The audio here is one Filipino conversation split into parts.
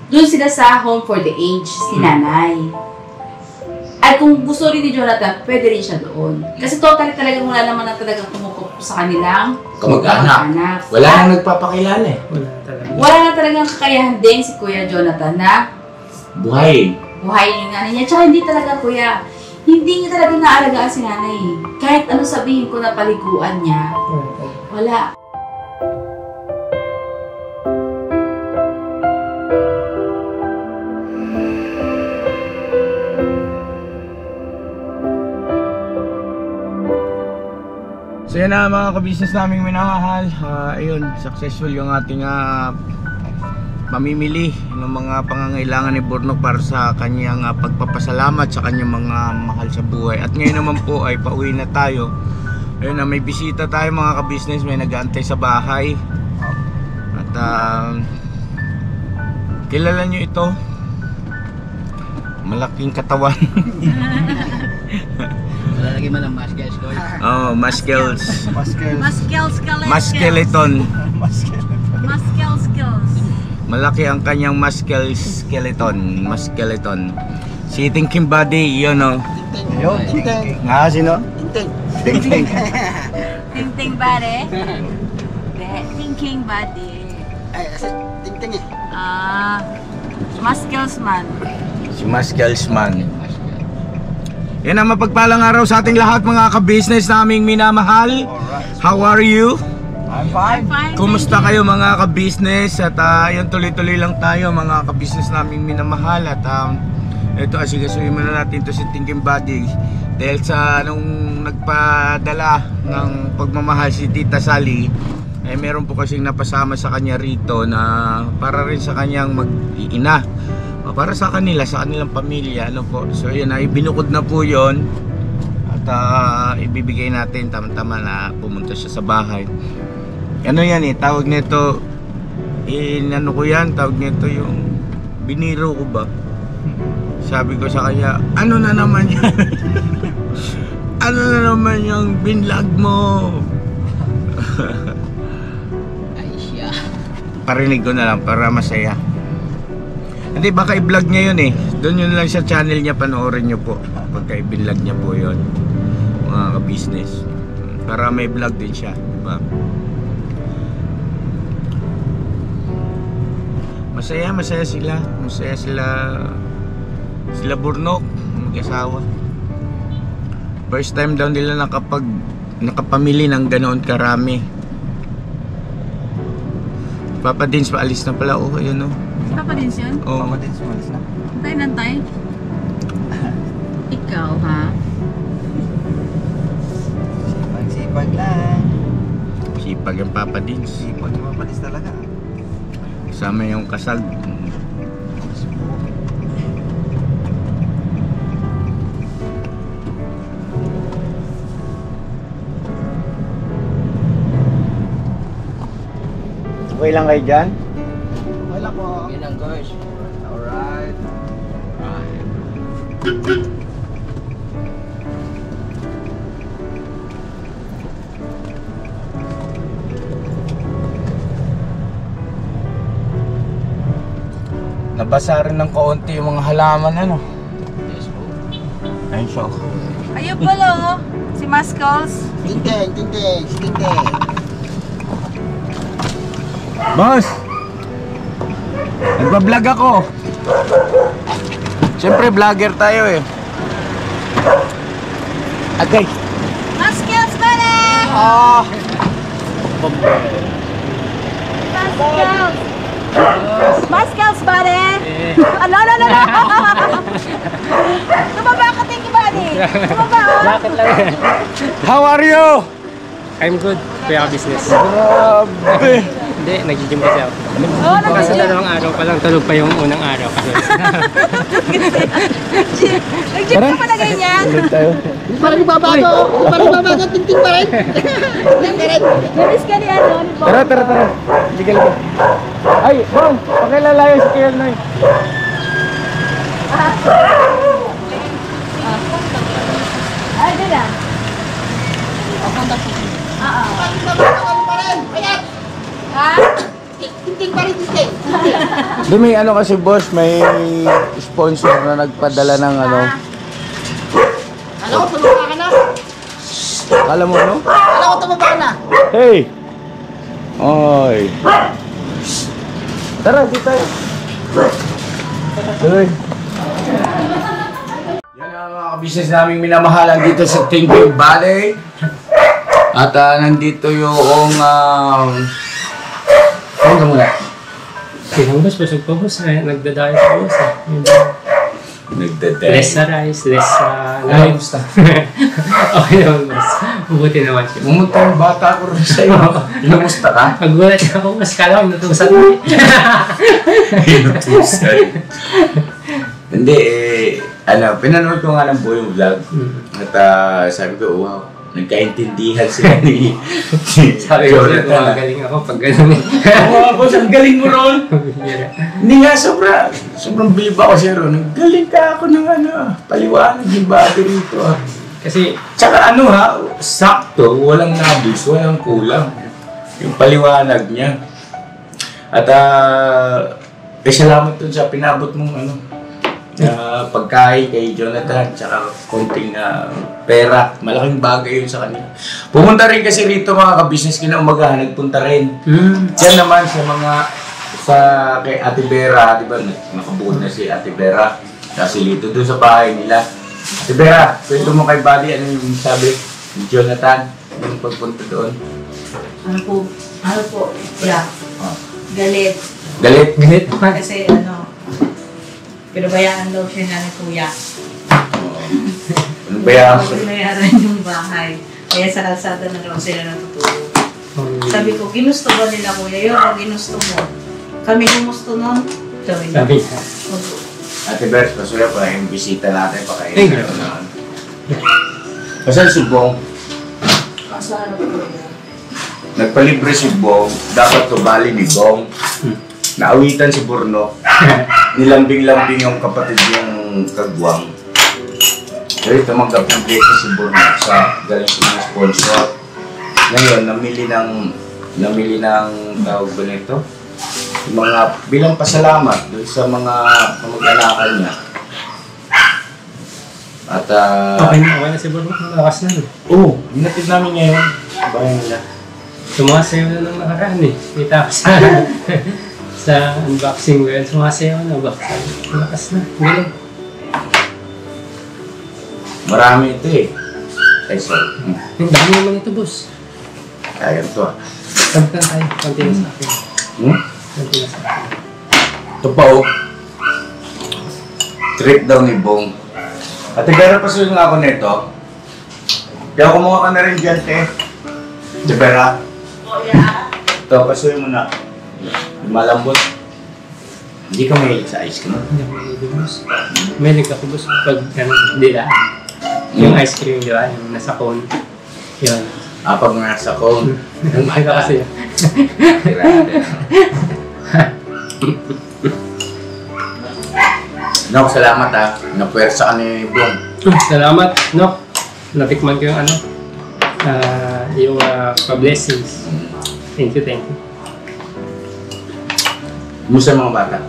doon sila sa home for the aged, si nanay. At kung gusto rin ni Jonathan, pwede rin siya doon. Kasi totally talagang wala naman na talagang kumukup sa kanilang kamag-anak. Wala nang nagpapakilala eh. Wala na talagang kakayahan din si Kuya Jonathan na buhayin yung nanay niya. Tsaka hindi talaga, Kuya, hindi niya talaga naalagaan si nanay. Kahit ano sabihin ko na paliguan niya, wala. So yan na mga ka-business naming minamahal. Ayun, successful yung ating mamimili ng mga pangangailangan ni Bornok para sa kanyang pagpapasalamat sa kanyang mga mahal sa buhay. At ngayon naman po ay pauwi na tayo. Ayun na, may bisita tayo mga ka-business, may nag-aantay sa bahay. At kilala nyo ito, malaking katawan. Lalagyan mo ng muscles ko. Oh, muscles. Skeleton. Muscle skills. Malaki ang kanyang muscle skeleton. Si Thinking Body, yun o. Ting-ting. Nga, sino? Ting-ting. Ting-ting body. Thinking body. Ay, ting-ting eh. Muscles man. Si Muscles Man. Yan ang mapagpalang araw sa ating lahat mga ka-business naming minamahal. How are you? I'm fine. Kumusta kayo mga ka-business? At yun, tuloy-tuloy lang tayo mga ka-business naming minamahal. At ito, asigasuhin muna natin to si Thinking Body. Dahil sa nung nagpadala ng pagmamahal si Tita Sally, eh meron po kasing napasama sa kanya rito na para rin sa kanyang mag-iina. Para sa kanila, sa kanilang pamilya, ano po. So yun, binukod na po yun. At ibibigay natin tama-tama na pumunta siya sa bahay. Ano yan eh, tawag nito, ano ko yan, tawag nito yung biniro ko ba. Sabi ko sa kanya, ano na naman yan? Ano na naman yung binlog mo? Ay siya. Parinig ko na lang para masaya. Hindi, baka i-vlog niya yun eh. Doon yun lang sa channel niya, panoorin niyo po. Pagka i-vlog niya po yun, mga ka-business. Para may vlog din siya, diba? Masaya sila. Masaya sila Bornok, mag-asawa. First time daw nila nakapamili ng ganoon karami. Papa Dins, paalis na pala. Oh, ayun oh. Papa Dins yun? Oh. Papa din sumalis na. Nantay. Ikaw ha? Sipag lang. Sipag yung Papa Dins. Sipag yung Papa Dins talaga. Kasama yung kasag. Okay lang kayo dyan? Okay lang po. Yan ang guys. Alright. Nabasa rin ng kaunti yung mga halaman ano. Yes po. Ayun siya. Ayun pala oh. Si Muscles. Ting-ting. Boss! Nagpa-vlog ako. Siyempre vlogger tayo eh. Okay. Muscles pala! Muscles buddy! Ano? Tumaba ka, Thinking Body! Tumaba oh! Bakit lang? How are you? I'm good. Kuya ka-business. Grabe. Hindi, nag-gym kasi ako. Oh, Kasi dalawang araw pa lang, tulog pa yung unang araw kasi. Nag-gym ka pa na ganyan? Ulit tayo. Parang babago. Ting-ting pa rin. Namiss ka ni ano? Ni Bob? Tara. Hindi ka lang. Ay, Bong! Pakilalayo si Kiel Noy. Ay, di na. Ha? Tinting pa rin, tinting. Di may ano kasi boss, may sponsor na nagpadala ng ano. Alam ko, tumaba ka na. Kala mo ano? Alam ko, tumaba ka na. Hey! Oy! Tara, dito tayo. Tuloy. Yan ang mga business naming minamahalan dito sa Tinking Valley. At nandito yung ano ka muna? Sinang boss, busog pa boss. Nagdadayo pa boss. Nagdadaya. Less sa rice, less sa lives. Okay naman boss. Mabuti naman siya. Pumunta yung bata ko rin sa'yo. Inamusta ka? Paggulat niya ako, mas kala ko inutusan mo. Inutusan. Hindi pinanood ko nga ng buong vlog. At sabi ko, wow, nagkaintindihan sila ni Sabi ko sila, magaling ako pag gano'n. Oo, boss, ang galing mo ron. Hindi nga, sobrang bilib ako siya ron. Ang galing ka ako ng paliwanag yung bagay rito. Kasi, Tsaka sakto, walang nabis, walang kulang. Yung paliwanag niya. At salamat dun sa pinabot mong pagkain kay Jonathan, tsaka konting pera. Malaking bagay yun sa kanila. Pumunta rin kasi rito mga ka-business kinaumagahan, nagpunta rin. Yan naman kay Ate Vera, di ba? Nakabukod na si Ate Vera. Kasi dito doon sa bahay nila. Ate Vera, kwento mo kay Buddy, ano yung sabi ni Jonathan yung pagpunta doon? Ano po, yeah. Galit. Galit? ganit pa. Kasi pinabayaan daw siya na ni Kuya. Ano ba yan? Pinayaran yung bahay. Kaya sa kalsada na daw sila natutulog. Sabi ko, ginusto ba nila Kuya yun o ginusto mo? Kami gumusto nun. Sabi niya. Ate Bert, pasuya pa yung bisita natin pa kayo. Hey, girl. Kasi si Bong, Asa po Kuya? nagpalibre si Bong, dapat tubali ni Bong. Naawitan si Burno. Nilambing-lambing yung kapatid yung Kagwang. Kaya tumanggap ng beses si Burno sa galing sa mga sponsor. Ngayon, namili ng tawag ba nito? Mga bilang pasalamat doon sa mga kamag-anakan niya. At Okay na si Bruno. Malakas na. oo, hinatid namin ngayon. Bahay nila. Sumasayaw na nung nakaraan eh. Kita ko sa unboxing ko yun. Sumasayaw na ba? Malakas na. Galing. Marami ito eh. Ay, sorry. Ang dami naman ito, boss. Kaya ito Sabi lang tayo. Konti na sa akin. Konti na sa akin. Ito pa oh. Trip daw ni Bong. At Vera, pasuyin nga ako nito. Kaya kumuha ka na rin dyan, te. Ate Vera. Ito, pasuyin mo na. Malambot. Hindi ka mahilig sa ice cream. Hindi ako mahilig, boss. Mahilig ako, boss. Pag dila. Yung ice cream, di ba? Yung nasa cone. Yun. Pag nasa cone. Ang mahal ka kasi. No, salamat Napwersa ka ni Bong. Salamat, no? Natikman ko yung yung pa-blessings. Thank you, thank you. Musta mga bata?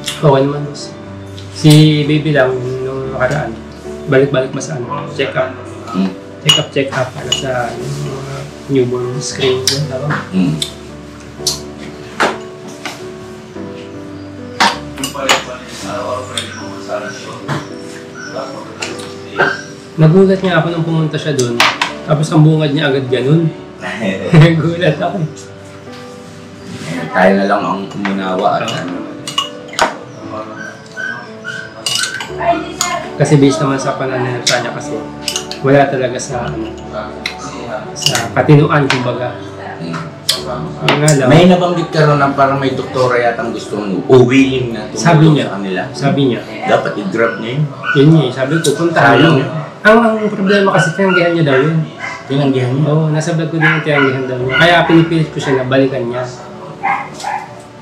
Okay naman, boss. Si baby lang, nung nakaraan, balik-balik mas check up. Check up, sa newborn screen. Tawag. Nagulat niya ako nung pumunta siya doon. Tapos ang bungad niya agad ganun. Nagulat ako. Tayo na lang ang umunawa at Kasi based naman sa pananalita niya kasi wala talaga sa katinuan, kumbaga. May nabanggit ka ron na parang may doktora yatang gusto mong willing na Sabi tumulong niya, sa kanila. sabi niya, Dapat i-grab niya yun. yun niya, sabi ko, puntahan Sayang. niyo. Ang problema kasi tinanggihan niya daw yun. Tinanggihan niya. Oo, nasa vlog ko din yung tinanggihan daw niya. Kaya pinipilit ko siya na balikan niya.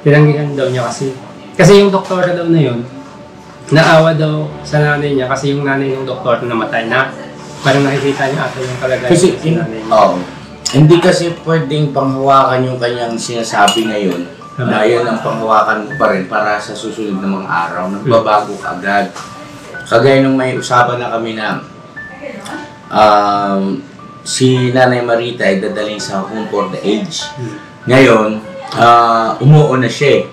Tinanggihan daw niya kasi. Kasi yung doktora daw na yun, naawa daw sa nanay niya kasi yung nanay ng doktor namatay na. Parang nakikita niya ata yung kalagayan Kasi sa nanay niya. hindi kasi pwedeng panghawakan yung kanyang sinasabi ngayon na yan ang panghawakan mo pa rin para sa susunod na mga araw. Nagbabago ka agad. Kagaya nung may usapan na kami na si Nanay Marita ay dadalhin sa home for the aged. Ngayon, umuo na siya.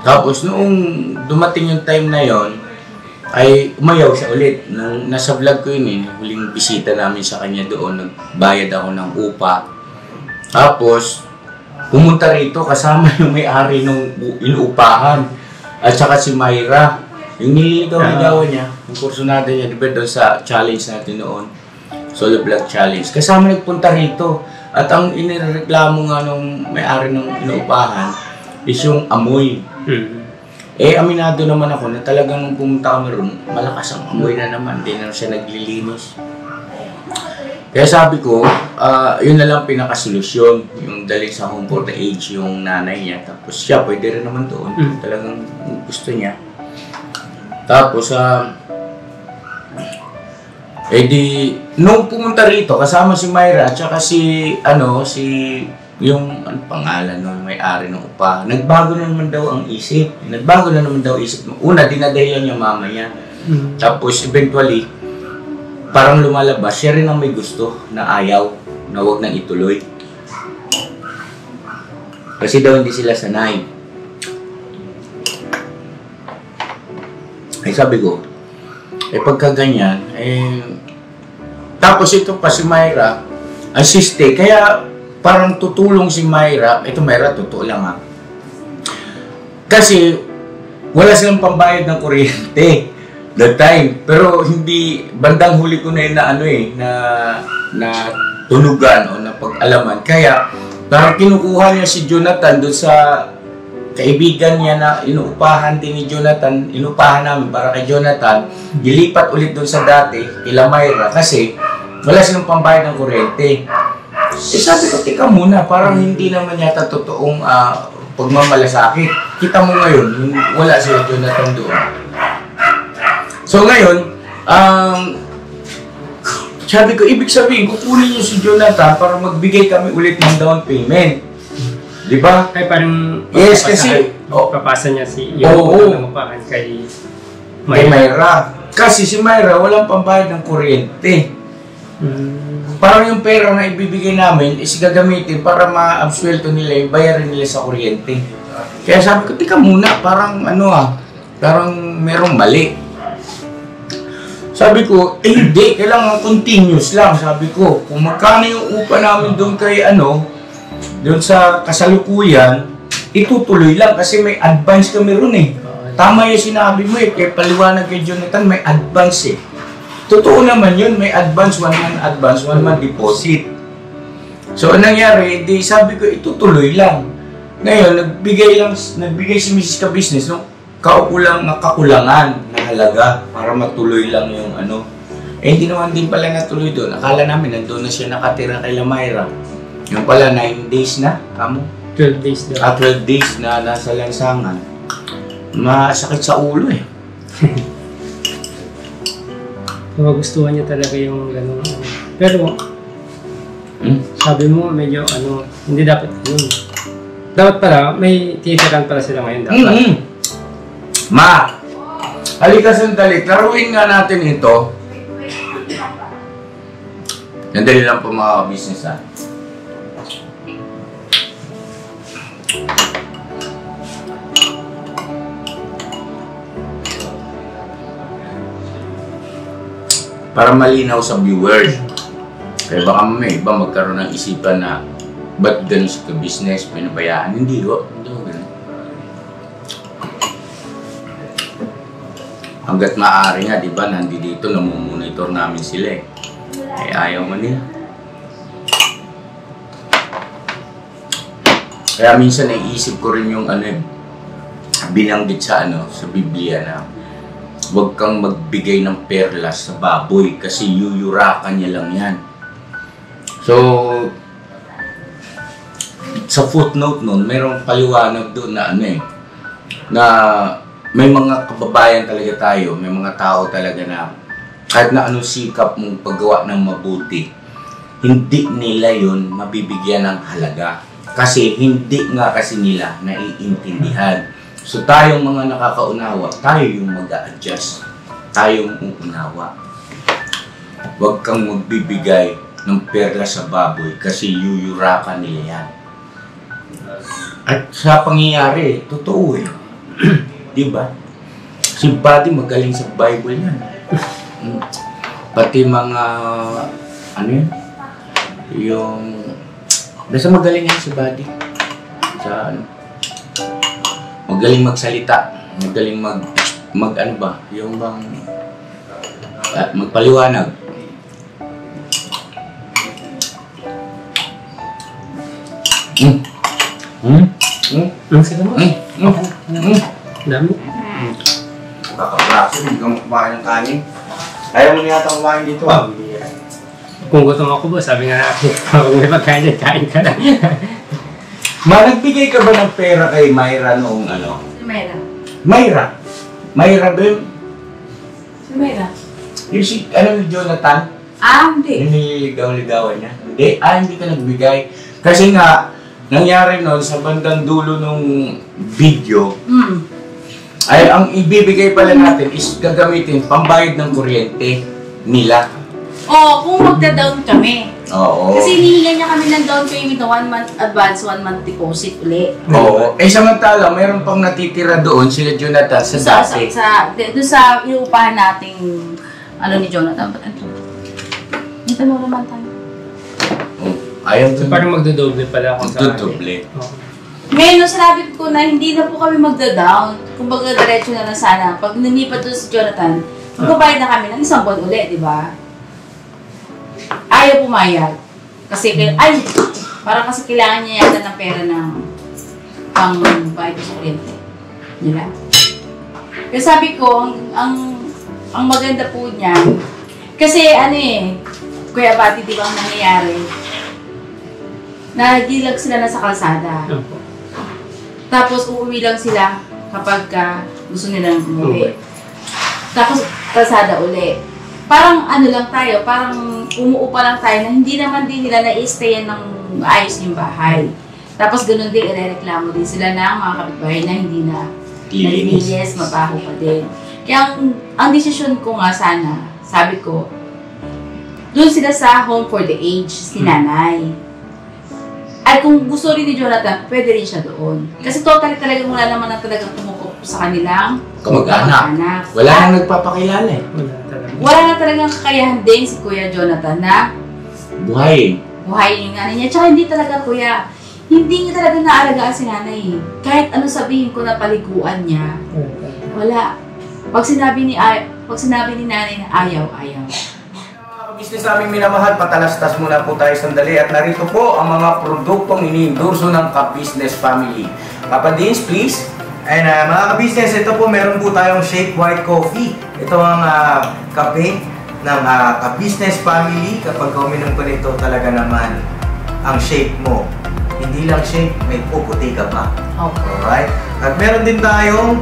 Tapos noong dumating yung time na yon ay umayaw siya ulit. Nung nasa vlog ko yun huling bisita namin sa kanya doon, nagbayad ako ng upa. Tapos, pumunta rito kasama yung may-ari ng inuupahan. At saka si Myra. Yung nililigaw-ligawan niya, yung kursunada niya, diba doon sa challenge natin noon, Solo Vlog Challenge. Kasama nagpunta rito. At ang inireklamo nga nung may-ari ng inuupahan is yung amoy. Aminado naman ako na talagang nung pumunta kami ron, malakas ang amoy na naman. Hindi na siya naglilinis. Kaya sabi ko, yun na lang pinakasolusyon. Yung dali sa home for the aged yung nanay niya. Tapos siya, pwede rin naman doon. Talagang gusto niya. Tapos, nung pumunta rito, kasama si Myra at saka yung pangalan nung may-ari ng upa, nagbago na naman daw ang isip. Una, dinadahilan niya mama niya. Tapos, eventually, parang lumalabas, siya rin ang may gusto na ayaw, na huwag nang ituloy. Kasi daw hindi sila sanay. Sabi ko, pagka ganyan, tapos ito pa si Myra, assiste, kaya parang tutulong si Myra. Ito Myra, totoo lang ha. Kasi wala silang pambayad ng kuryente that time. Pero hindi, bandang huli ko na yun na tulugan o na pag-alaman. Kaya parang kinukuha niya si Jonathan doon sa kaibigan niya na inuupahan din ni Jonathan, inuupahan namin para kay Jonathan, dilipat ulit doon sa dati, kila Myra, kasi wala silang pambayad ng kuryente. Sabi ko, tika muna, parang hindi naman yata totoong pagmamalasakit. Kita mo ngayon, wala sila Jonathan doon. So ngayon, sabi ko, ibig sabihin, kukunin niyo si Jonathan para magbigay kami ulit ng down payment. Di ba? Kaya parang yes, kasi papasa niya yung upahan kay Myra. Kasi si Myra walang pambayad ng kuryente. Parang yung pera na ibibigay namin is gagamitin para ma-absuelto nila yung bayarin nila sa kuryente. Kaya sabi ko, tika muna, parang parang merong mali. Sabi ko, hindi, kailangan continuous lang. Sabi ko, kung magkano yung upa namin doon kay doon sa kasalukuyan, itutuloy lang kasi may advance kami ron Tama yung sinabi mo kaya paliwanag kay Jonathan, may advance Totoo naman yun, may advance, 1 month advance, 1 month deposit. So, anong nangyari, sabi ko, itutuloy lang. Ngayon, nagbigay si Mrs. Ka-Business ng kakulangan na halaga para matuloy lang yung hindi naman din pala natuloy doon. Akala namin, nandun na siya nakatira kay Myra. Yung pala, 9 days na, 12 days na. 12 days na nasa lansangan. Masakit sa ulo Magustuhan niya talaga yung gano'n. Pero, sabi mo, medyo hindi dapat dapat pala, may titiran pala sila ngayon dapat. Ma! Halika sandali, klaruin nga natin ito. Sandali lang po mga business para malinaw sa viewers. Kaya baka may iba magkaroon ng isipan na ba't ganun sa business, pinabayaan? Hindi ho. Hanggat maaari nga, di ba, nandito namumonitor namin sila ayaw man nila. Kaya minsan naiisip ko rin yung binanggit sa sa Biblia na huwag kang magbigay ng perlas sa baboy kasi yuyurakan niya lang yan. So, sa footnote nun, mayroong paliwanag doon na na may mga kababayan talaga tayo, may mga tao talaga na kahit na anong sikap mong paggawa ng mabuti, hindi nila yun mabibigyan ng halaga. Kasi hindi nga kasi nila naiintindihan. So tayong mga nakakaunawa, tayo yung mag-a-adjust. Tayong uunawa. Huwag kang magbibigay ng perla sa baboy kasi yuyurakan nila yan. At sa pangyayari, totoo eh. Diba? Si Buddy magaling sa Bible yan. Pati mga, ano yun? Yung, basta magaling yan si Buddy. Sa ano? Magaling magsalita. Magaling mag ano ba? Yung bang, magpaliwanag. Ang sila mo? Dami. Kakabraso, hindi ka kumain ng kanin. Ayaw mo niya kumain dito ah. Kung gutom ako ba, sabi nga natin, kung may pagkain dyan, kain ka lang. Nagbigay ka ba ng pera kay Myra noong ano? Si Myra. Myra? Myra ba yun? Si Myra. Yung si, ano yung Jonathan? Hindi. Yung niligaw-ligawan niya? Hindi? Hindi ka nagbigay. Kasi nga, nangyari noon sa bandang dulo nung video, ay ang ibibigay pala natin is gagamitin pambayad ng kuryente nila. Kung magda-down kami. Oo. Kasi hinihingan niya kami ng down payment na 1 month advance, 1 month deposit ulit. Oo. Samantala, mayroon pang natitira doon sila Jonathan sa dati. Doon sa inuupahan nating ano ni Jonathan. Dito mo naman tayo. Ayaw So parang magdodoble pala ako sa magdodoble. Ngayon, nung sinabi ko na hindi na po kami magda-down, kumbaga diretso na lang sana. Pag nanipat doon si Jonathan, magbabayad na kami ng 1 buwan ulit, di ba? Ayaw pumayag. Kasi, parang kasi kailangan niya yata ng pera ng pang-bayad sa kuryente. Nila. Kaya sabi ko, ang maganda po niyan, kasi Kuya Bati, di ba ang nangyayari? Nagilag sila na sa kalsada. Tapos uuwi lang sila kapag gusto nilang umuwi. Tapos kalsada uli. Parang lang tayo, parang umuupa lang tayo na hindi naman din nila na-i-stayan ng ayos yung bahay. Tapos ganun din, irereklamo din sila ng mga kapitbahay na hindi na nalilinis, mabaho pa din. Kaya ang desisyon ko nga sana, sabi ko, doon sila sa home for the aged, si nanay. Ay kung gusto rin ni Jonathan, pwede rin siya doon. Kasi totally talaga wala naman na talagang tumukop sa kanilang kamag-anak. Wala nang nagpapakilala eh. Wala na talagang kakayahan din si Kuya Jonathan na buhayin yung nanay niya. Tsaka hindi talaga kuya, hindi niya talaga naalagaan si nanay. Kahit ano sabihin ko na paliguan niya, wala. Pag sinabi ni nanay na ayaw. Business naming minamahal, patalastas muna po tayo sandali at narito po ang mga produktong iniendorso ng Ka-Business Family. Papa Dins, please. And mga ka-business, ito po meron po tayong Shake White Coffee. Ito ang kape ng Ka-Business Family. Kapag uminom ko nito talaga naman ang shake mo. Hindi lang shake, may puputi ka pa. Okay. Alright? At meron din tayong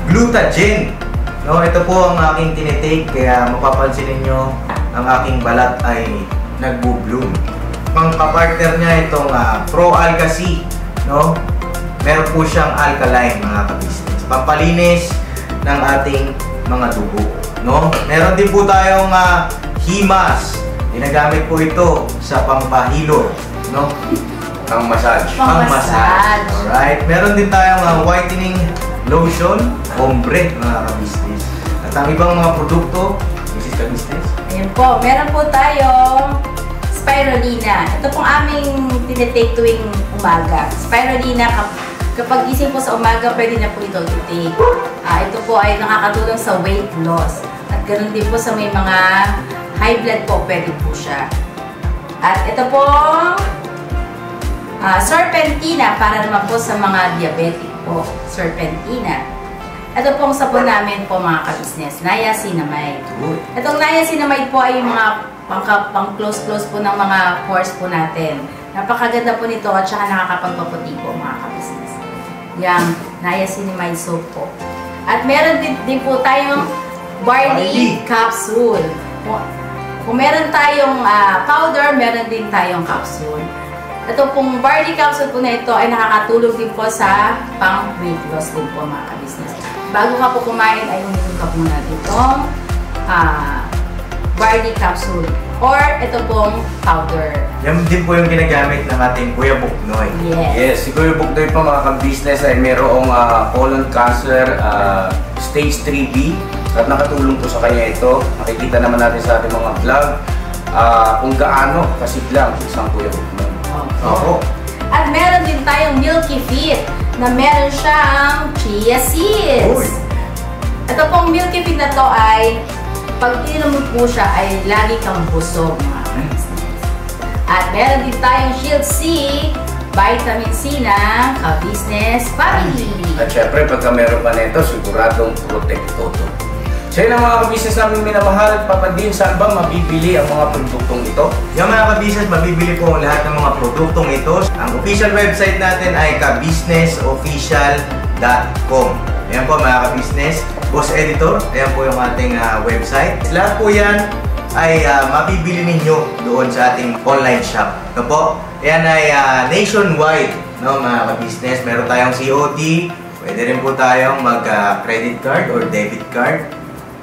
Glutagen. No, ito po ang aking tinitake kaya mapapansin ninyo ang aking balat ay nagbo-bloom. Pang-partner niya itong Pro Alga C, no? Meron po siyang alkaline mga ka-business. Pampalinis ng ating mga dugo, no? Meron din po tayong Himas. Ginagamit po ito sa pampahilo, no? Pang-massage. Pang-massage. Alright. Meron din tayong whitening lotion, ombre mga ka-business. At ang ibang mga produkto, Mrs. Ka-business. Ayan po, meron po tayong spirulina. Ito pong aming tinitake tuwing umaga. Spirulina, kapag gising po sa umaga, pwede na po ito i-take. Ito po ay nakakatulong sa weight loss. At ganoon din po sa may mga high blood po, pwede po siya. At ito pong serpentina para naman po sa mga diabetic po. Serpentina. Ito pong sabon namin po mga ka-business, niacinamide. Itong niacinamide po ay yung mga pang-close po ng mga pores po natin. Napakaganda po nito at saka nakakapagpaputi po mga ka-business. Yung niacinamide soap po. At meron din po tayong barley capsule. Kung meron tayong powder, meron din tayong capsule. Ito pong barley capsule po na ito ay nakakatulong din po sa pang-weight loss din po mga ka-business. Bago ka po kumain ay uminom ka po natin itong barley capsule or ito pong powder. Yan din po yung ginagamit ng ating Kuya Buknoy. Yes. Si Kuya Buknoy po mga ka-business ay mayroong colon cancer stage 3B at nakatulong po sa kanya ito. Nakikita naman natin sa ating mga vlog kung gaano kasiglang isang Kuya Buknoy. Opo. At meron din tayong Milky Fit na meron siyang chia seeds. Uy. Ito pong Milky Fit na to ay pag ininom mo po siya ay lagi kang busog mga ka-business. At meron din tayong Shield C, vitamin C na ka-business family. At syempre, pagka meron pa nito, siguradong protecto to. So yun ang mga ka-business namin minamahal at papandin, saan ba mabibili ang mga produktong ito? Yung mga ka-business, mabibili po ang lahat ng mga produktong ito. Ang official website natin ay kabusinessofficial.com. Ayan po mga ka-business. Boss Editor, ayan po yung ating website. Lahat po yan ay mabibili ninyo doon sa ating online shop. No po? Ayan ay nationwide, no, mga ka-business. Meron tayong COD. Pwede rin po tayong mag-credit card or debit card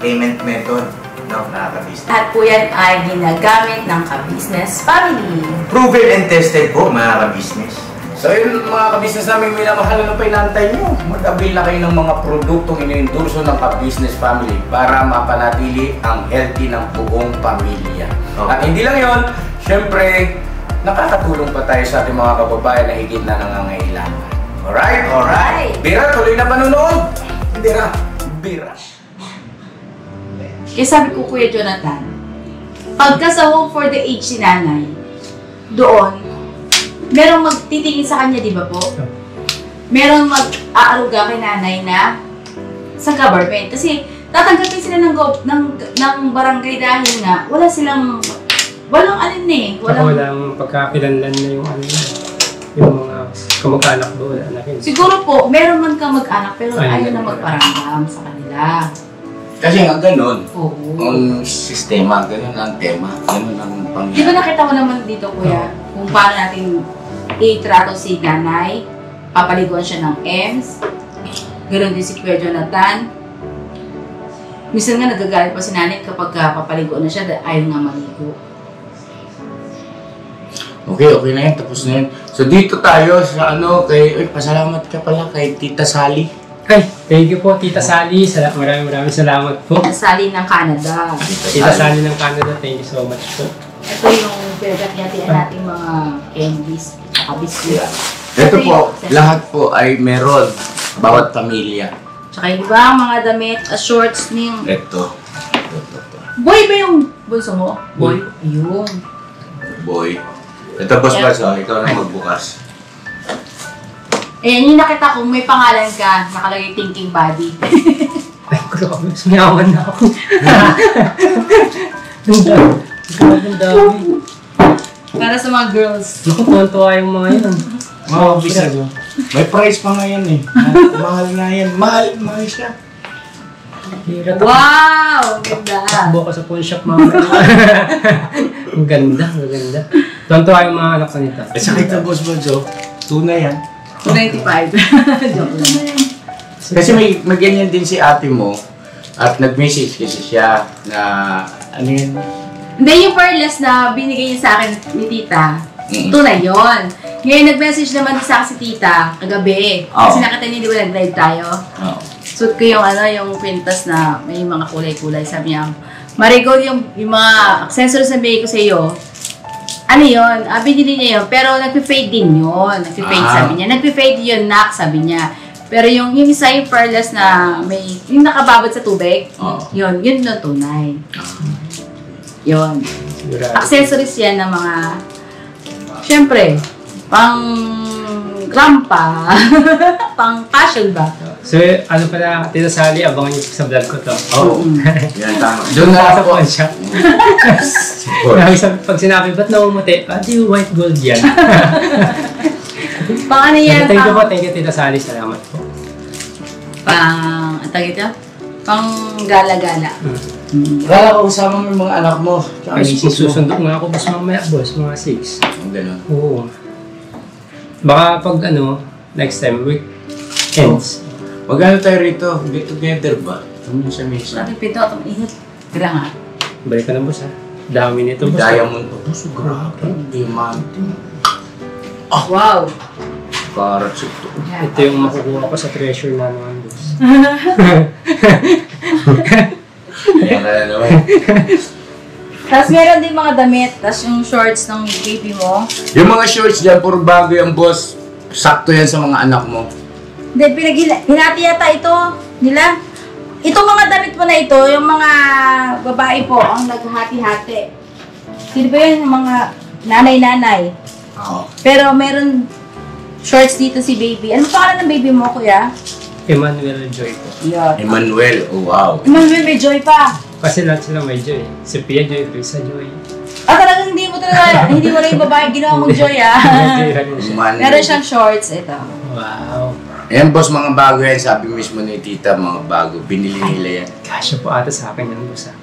payment method, no, mga ka-business. Lahat po yan ay ginagamit ng ka-business family. Proven and tested po, mga ka-business. So yun mga ka-business namin minamahal, ano pa inantay nyo? Mag-avail na kayo ng mga produktong iniendorso ng ka-business family para mapanatili ang healthy ng buong pamilya. Okay. At hindi lang yun, syempre, nakakatulong pa tayo sa ating mga kababayan na higit na nangangailangan. Alright? Alright. Bira, tuloy na panonood! Bira. Kaya sabi ko, Kuya Jonathan, pagka sa home for the aged si nanay, doon, merong magtitingin sa kanya, di ba po? Merong mag-aaruga kay nanay na sa government. Kasi tatanggapin sila ng barangay dahil nga, walang alin eh. Walang pagkakilanlan na yung yung mga kamag-anak doon. Siguro po, meron man kang mag-anak pero ayaw na magparamdam sa kanila. Kasi nga ganun. Oo. Ang sistema, ganun ang tema, ganun ang pangyayari. Di ba nakita mo naman dito, Kuya, kung paano natin itrato si nanay, papaliguan siya ng EMS, ganoon din si Kuya Jonathan. Minsan nga nagagalit pa si nanay kapag papaliguan na siya dahil ayaw nga maligo. Okay na yan, tapos na yan. So dito tayo sa pasalamat ka pala kay Tita Sally. Ay, thank you po Tita Sally. Maraming salamat po. Tita Sally ng Canada. Tita Sally ng Canada, thank you so much po. Ito yung pinagkatiyan nating mga candies at biscuit. Ito po, lahat po ay meron, bawat pamilya. Tsaka yung ibang mga damit, shorts ning... Ito. Boy ba yung bunso mo? Boy? Ayun. Boy. Ito, Boss Bas, ikaw na magbukas. Ayan, yung nakita ko, may pangalan ka, nakalagay thinking body. Ay, grabe, sumiyawan na ako. Ang dami. Para sa mga girls. Naku, tuwan-tuwa yung mga yan. Mga bisa doon. May price pa nga yan eh. Mahal na yan. Mahal siya. Hirap. Wow! Ganda! Takbo ko sa pawn shop mga. Ang ganda. Tuwan-tuwa yung mga anak ko nito. At saka ito, Boss Bojo, tuna yan. 95. Joke lang. Kasi may ganyan din si ate mo at nag-message kasi siya na ano yun? Hindi, yung pearless na binigay niya sa akin ni tita, tunay yun. Ngayon, nag-message naman sa akin si tita kagabi. Kasi nakita niya, di ba nag-live tayo? Suot ko yung yung kwintas na may mga kulay-kulay. Sabi niya, Marigold, yung mga accessories na bigay ko sa iyo, ano yun? Binili niya yun, pero nagpe-fade din yun. Nagpe-fade, sabi niya. Nagpe-fade yun, nak, sabi niya. Pero yung isa yung pearless na may, yung nakababad sa tubig, yun yung tunay. Yun. Accessories yan ng mga, syempre, pang rampa, pang fashion ba? So, ano pala, Tita Sally, abangan niyo sa vlog ko to. Oo. Yan, tama. Doon na sa pawn shop. Pag sinabi, ba't namumuti? Di white gold yan. Pang ano yan? Thank you po, thank you Tita Sally. Salamat po. Pang, ang tawag ito? Pang gala-gala. Kala ko usama mo yung mga anak mo. Ay, susundo nga ako, boss, mamaya, boss, mga 6. Ang gano'n. Oo. Baka pag next time, weekends. Magano tayo rito? Get together ba? Minsan. Sabi pito, itong init. Tira nga. Balik ka na, boss, ha? Dami nito, May boss. diamond pa. Boss, grabe. Diamante. Wow! Carats ito. Ito yung makukuha ko sa treasure na naman, boss. Ayan na naman. Tapos meron din mga damit. Tapos yung shorts ng baby mo. Yung mga shorts dyan, puro bago yan, boss. Sakto yan sa mga anak mo. Hindi, hinati yata ito nila. Itong mga damit mo na ito, yung mga babae po, ang naghati-hati. Sino ba yun? Yung mga nanay-nanay. Oo. Pero meron shorts dito si baby. Ano pangalan ng baby mo, kuya? Emmanuel Joy po. Yeah. Emmanuel, oh wow. Emmanuel, may joy pa. Kasi lahat sila may Joy. Si Pia Joy, Risa Joy. Talagang hindi mo rin yung babae ginawa mong joy, Joy rin siya. Emmanuel. Meron siyang shorts, ito. Wow. Ayan, boss, mga bago yan. Sabi mismo ni tita, mga bago. Binili nila yan. Kasya po ata sa akin yan, boss, ha?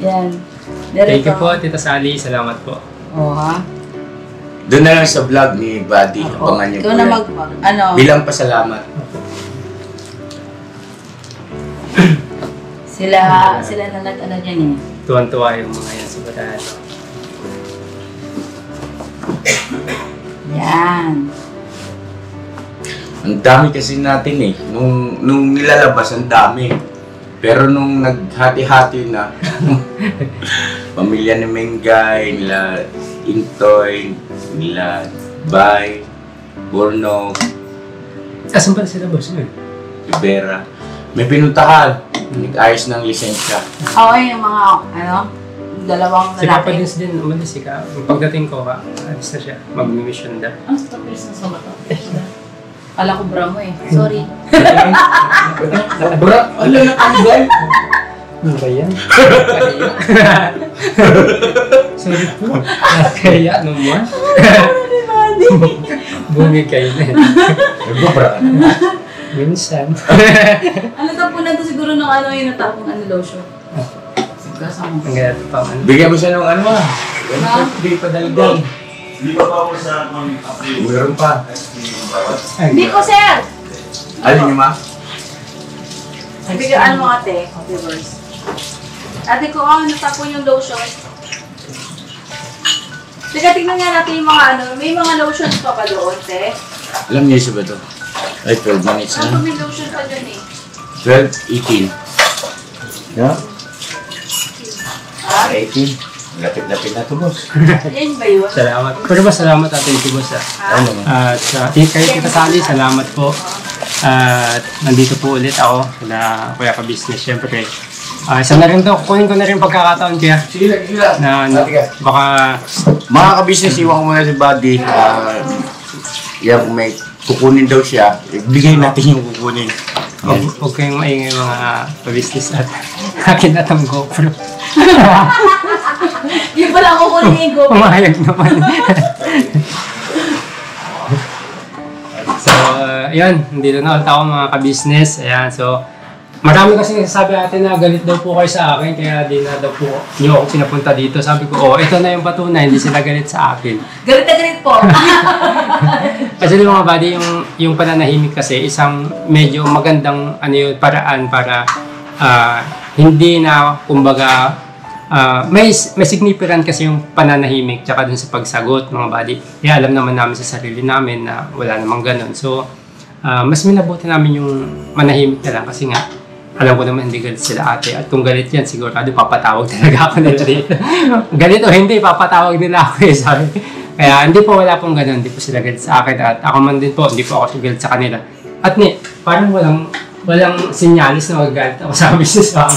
Yan. Meron Thank you to. po, Tita Sally. Salamat po. Oo, ha? Doon na lang sa vlog ni Buddy. Abangan niyo po Ikaw na yan. Bilang pasalamat. Sila na nag-ano niyan eh. Tuwan-tuwa yung mga yan sa batahan. Yan. Ang dami kasi natin eh. Nung nilalabas, ang dami. Pero nung naghati-hati na, pamilya ni Mengay, nila Intoy, nila Bay, Borno, Asan ba sila, boss? Rivera. May pinuntahan. Nag-ayos ng lisensya. Oo, yung mga, dalawang Si Papa lalaki. Dins din, umalis ka. Pagdating ko ka, alis na siya. Mag-mission na. Ang stoppers na sa mata. Kala ko bra mo eh. Sorry. Bra, ala na tanggal. Ano ba yan? Sorry po. Kaya naman. Bumi kayo na. Nagbabra. Minsan. Ano tapunan to siguro ng yung natapong lotion. Gasa mo. Ang gaya pa man. Bigyan mo siya ng ano ah. Ha? Birthday pa dalgal. Hindi pa ako sa mag-approve. Meron pa. Hindi ko, sir! Alin niyo ma? Bigyan mo ate. Reverse. Ate ko, natapon yung lotion. Teka, tignan nga natin yung mga may mga lotions pa pa doon, te. Alam niyo isa ba ito? Ay, 12 minutes Ano na. may lotion pa dyan eh? 12, 18. Yeah? Ha? 18. Lapit-lapit na ito, boss. Yan ba yun? Salamat. Pero ba salamat atin si boss, ah. Ano naman? At kayo Tita Sally, salamat po. At nandito po ulit ako na Kuya Ka-Business. Siyempre, isa na rin to. Kunin ko na rin pagkakataon kaya. Sige lang, sige lang. Na baka Mga ka-business, iwan ko muna si Buddy. Yan, kung may kukunin daw siya, bigay natin yung kukunin. huwag kayong maingay mga ka-business at akin na tong GoPro. Yung pala ako kunin yung GoPro. Pumayag naman. So, yun. Nandito na ulit ako mga ka-business. Ayan, so, marami kasi sabi natin na galit daw po kayo sa akin, kaya di na daw po niyo ako sinapunta dito. Sabi ko, ito na yung patunay, hindi sila galit sa akin. Galit na galit po. Kasi mga buddy, yung pananahimik kasi, isang medyo magandang paraan para hindi na, kumbaga, may significant kasi yung pananahimik tsaka dun sa pagsagot, mga buddy. Kaya alam naman namin sa sarili namin na wala namang ganun. So, mas minabuti namin yung manahimik na lang kasi nga, alam ko naman hindi galit sila ate. At kung galit yan, sigurado papatawag talaga ako nila dito. Galit o hindi, papatawag nila ako eh, sabi. Kaya hindi po, wala pong ganun. Hindi po sila galit sa akin. At ako man din po, hindi po ako galit sa kanila. At parang walang sinyalis na magagalit ako sa business pa.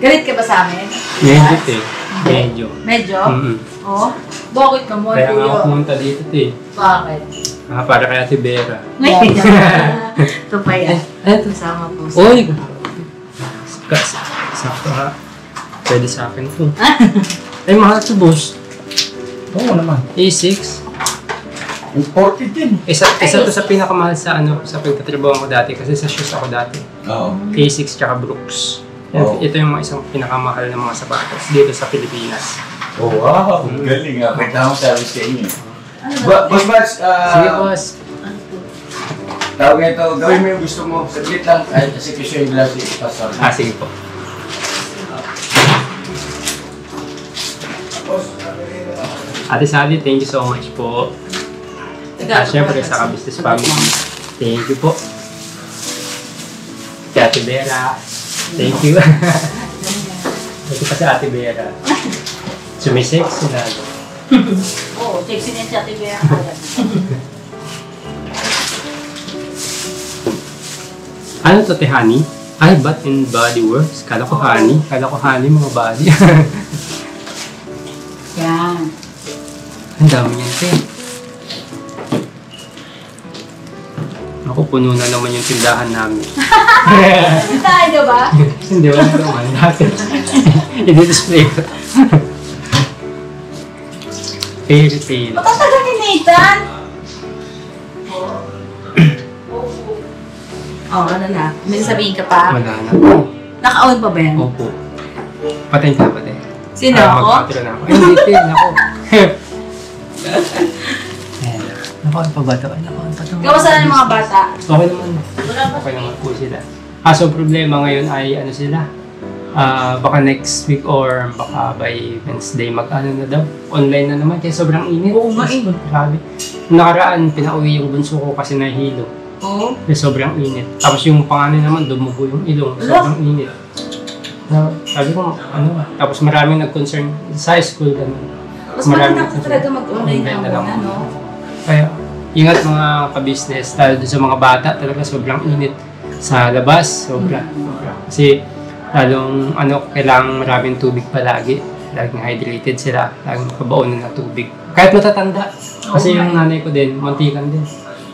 Galit ka ba sa amin? Medyo eh. Medyo. Medyo? Mm-hmm. Oo. Bakit ka mo, Kaya nga ako kuya? pumunta dito eh. Bakit? Para kay Ate Vera. Ito pa yan. Ito. Kasama po. Uy! Sakto ha. Pwede sa akin ito. Ay, mahal ito, boss. Oo naman. A6. Imported din. Isa to sa pinakamahal sa pagtatrabaho ko dati kasi sa shoes ako dati. Oo. A6 tsaka Brooks. Oh. Ito yung mga isang pinakamahal na mga sapatos dito sa Pilipinas. Oh, wow. Galing nga. Kita mo sabi sa inyo. Boss Mads, Sige, boss. tawag nga ito, gawin mo yung gusto mo. Saglit lang. Ay, kasi kasi yung glass yung pastor. Sige po. Ate Sally, thank you so much po. Siyempre, sa Ka-Business Family. Thank you po. Si Ate Vera. Thank you. Ito pa si Ate Vera. Sumisexy na. Oo, sexy niya si Ate Bea. Ano to, te, honey? Ay, Bath and Body Works. Kala ko honey. Kala ko honey, mga body. Yan. Ang dami niyan, te. Ako, puno na naman yung tindahan namin. Tayo ba? Hindi, wala naman. I-display ko. Fairy tale. Matatagal ni Nathan. Oh, ano na? May sabihin ka pa? Wala na. Naka-on pa ba yan? Opo. Patayin ka, patay. Sino ako? Mag-outro na ako. Hindi, te. Nako. Ayan. Naka-on pa ba ito? Naka-on pa ito. Kamusta na yung mga bata? Okay naman. Okay naman po sila. So problema ngayon ay ano sila? Baka next week or baka by Wednesday mag-ano na daw. Online na naman kaya sobrang init. Oo nga, eh. Grabe. Nakaraan, pinauwi yung bunso ko kasi nahihilo. Oo. Kaya sobrang init. Tapos yung panganay naman, dumugo yung ilong. Sobrang init. Sabi ko, ano, tapos maraming nag-concern sa school. Mas maganda ka talaga mag-online na muna, no? Kaya, ingat mga ka-business, lalo sa mga bata, talaga sobrang init sa labas, sobra. Kasi, lalong, kailangan maraming tubig palagi. Laging hydrated sila, laging kabaunan ng tubig. Kahit matatanda. Kasi yung nanay ko din, muntikan din.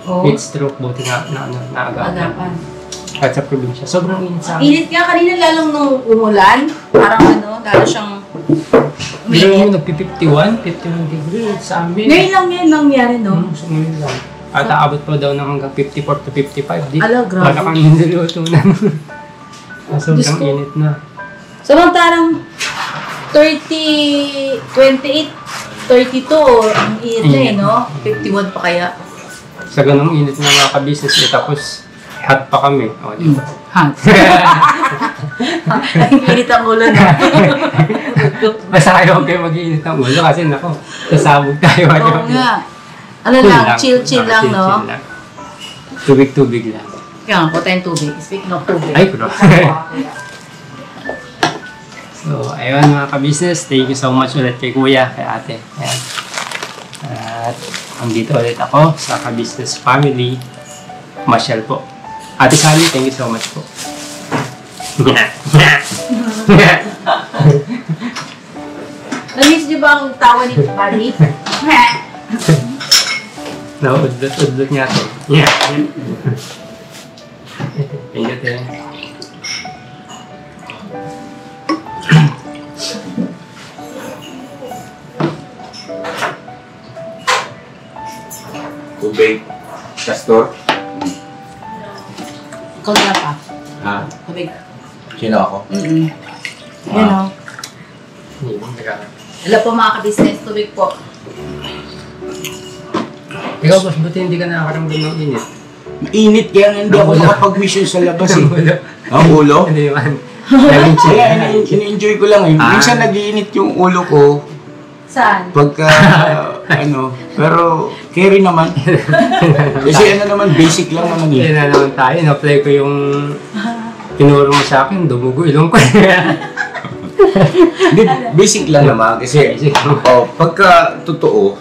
Heat stroke, buti naagapan. Kahit sa probinsya, sobrang init sa akin. Init nga kanina lalong nung umulan. Parang lalo siyang Pero mo nagpi-51 degrees sa amin. Ngayon lang yan nangyari, no? So, ngayon lang. At aabot pa daw ng hanggang 54 to 55. Di, Ala, grabe. wala kang niluluto na. Sobrang ko. init na. Samantalang 30, 28, 32, ang init na eh, no? 51 pa kaya. Sa ganung init na mga ka-business, tapos hot pa kami. O, di ba? Hot. Ang init ang ulo na. Basta kayo kayo mag-iinit ang ulo kasi nako, sasabog tayo. Oo nga. Ano lang, chill-chill lang, no? Chill lang. Tubig-tubig lang. Kaya nga, po tayong tubig. Speaking of tubig. Ay, bro. So, ayun mga ka-business, thank you so much ulit kay Kuya, kay Ate. Ayan. At andito ulit ako sa Ka-Business Family. Marshall po. Ate Sally, thank you so much po. Namiss niyo ba ang tawa ni Buddy? Naudlot-udlot niya ito. Yeah. Thank you, Ate. Tubig. Castor. Ikaw na pa. Ha? Tubig. Sino ako? Yan o. Hello po mga ka-business. Tubig po. Ikaw, boss, buti hindi ka nakakaramdam ng init. Mainit kaya hindi ako makapag-mission sa labas eh. Ang ulo? Hindi naman. Laging chill. Kaya ini-enjoy ko lang eh. Minsan nag-iinit yung ulo ko. Saan? Pagka, pero carry naman. Kasi naman, basic lang naman Yan eh. na naman tayo. Na-apply ko yung tinuro mo sa akin. Dumugo ilong ko. Hindi, basic lang naman. Kasi, Basic. pagka totoo,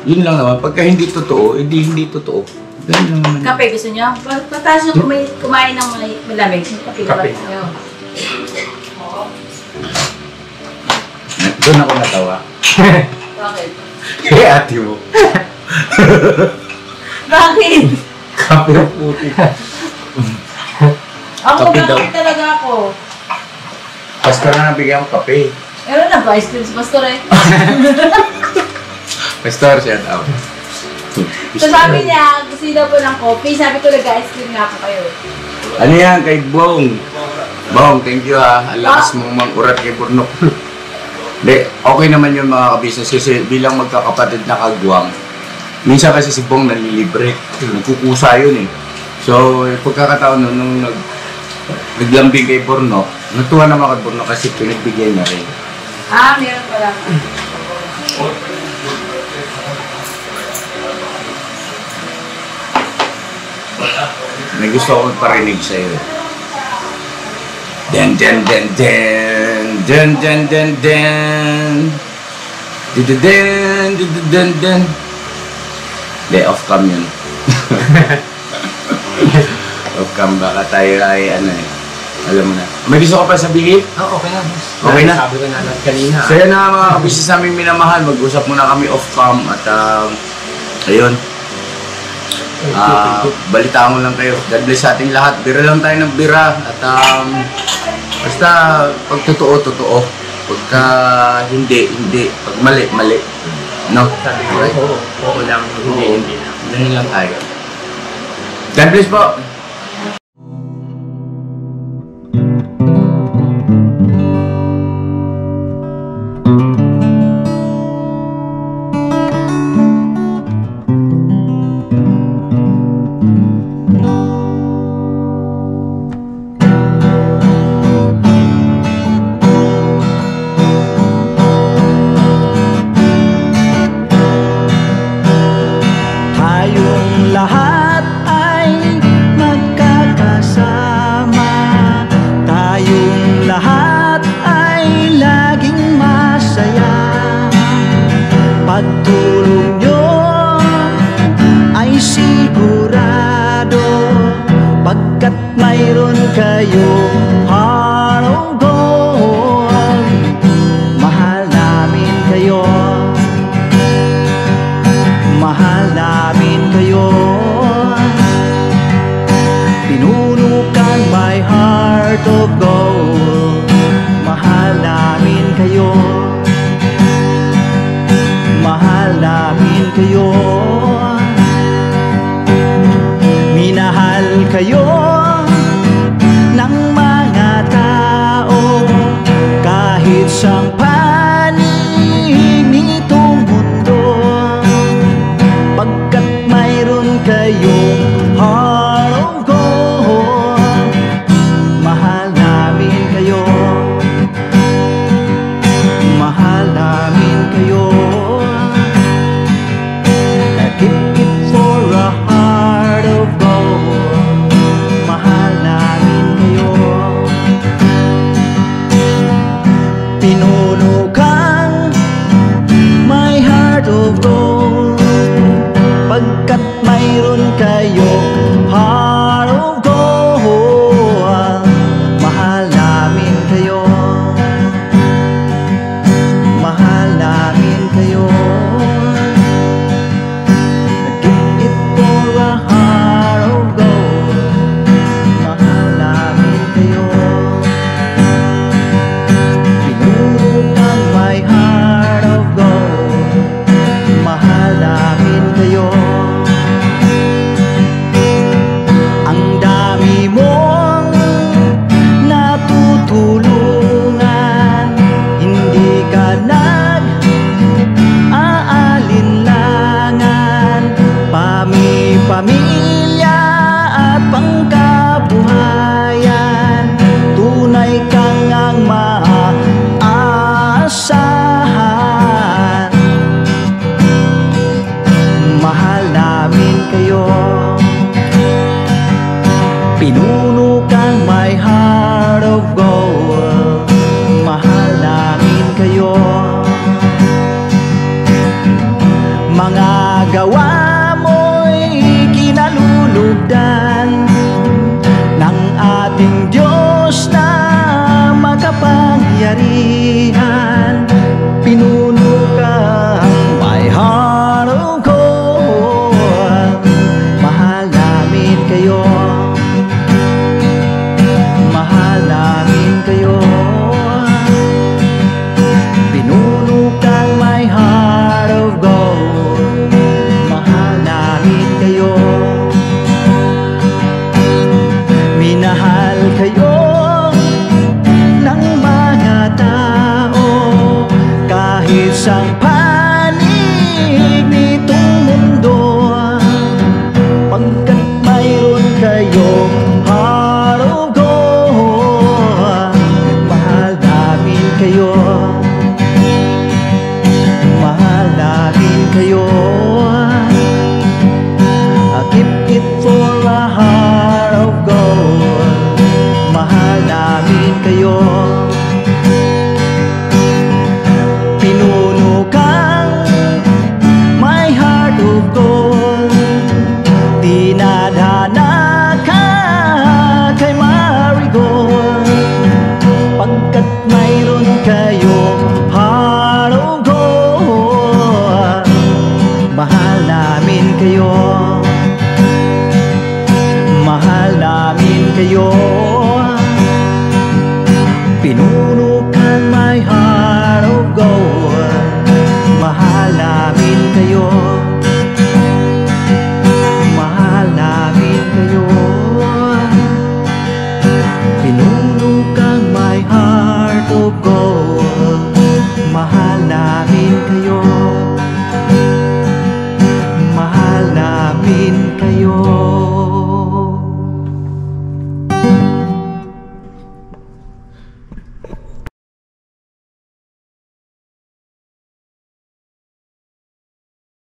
yun lang naman. Pagka hindi totoo, hindi totoo. Ganun lang naman. Kape gusto niyo? Pagkatapos nyo kumain ng malamig. Kape ba Kape. tayo? Doon ako natawa. Bakit? Kaya ate mo. Bakit? Kape ang puti. Ako Kape daw. bakit talaga ako? Pastor na nabigyan ng kape. Meron na ba? Ice cream si Pastor eh. Pastor, shout out. So sabi niya, gusto niya po ng coffee. Sabi ko nag-ice cream nga po kayo. Ano yan, kay Bong? Bong, thank you ha. Ang lakas mong mang-urat kay Burnok. Okay naman yung mga ka-business kasi bilang magkakapatid na kagwang, minsan kasi si Bong nalilibre, nagkukusa yun eh. So, pagkakataon nung naglambing kay Borno, natuwa naman kay Borno kasi pinagbigyan niya rin. Meron pala. May gusto akong parinig sa'yo. Den den den den den den den den den den den. Day off cam yun. Off cam, baka tayo ay ano eh. Alam mo na. May gusto ko pa sabihin? Okay na. Okay na? Sabi ko na lang kanina. So yan na mga kabisnes namin minamahal. Mag-usap muna kami off cam at ayun. Balitaan mo lang kayo. God bless sa ating lahat. Bira lang tayo ng bira. At basta pag totoo. Pagka hindi. Pag mali. No? Sabi ko, oo lang. Hindi na. Ganun lang tayo. God bless po. Tayong lahat ay magkakasama. Tayong lahat ay laging masaya. Pagtulong nyo ay sigurado, pagkat mayroon kayo heart of gold. Mahal namin kayo. Mahal namin kayo. Pinunukan my heart of gold. Mahal namin kayo. Mahal namin kayo. Minahal kayo ng mga tao kahit sang panig nitong mundo, pagkat mayroon kayong heart of gold. Mahal namin kayo. Mahal namin kayo. Keep it for a heart of gold. Mahal namin kayo. Pinuno kang my heart of gold, pagkat mayroon kayo heart of gold. Mahal namin kayo. Mahal namin kayo. Keep it for a heart of gold. Mahal namin kayo. Pinurukang my heart of gold. Mahal namin kayo. Ang dami mong natutulungan, hindi ka nag-aalinlangan. Pamilya at pangkabuhayan, tunay kang ang maaasahan. Mahal namin kayo. Pinuno kang my heart of gold. Mahal namin kayo. Mga gawa mo'y kinalulugdan ng ating Diyos na makapangyarihan. Pinuno kang my heart of gold. Mahal namin kayo. kayo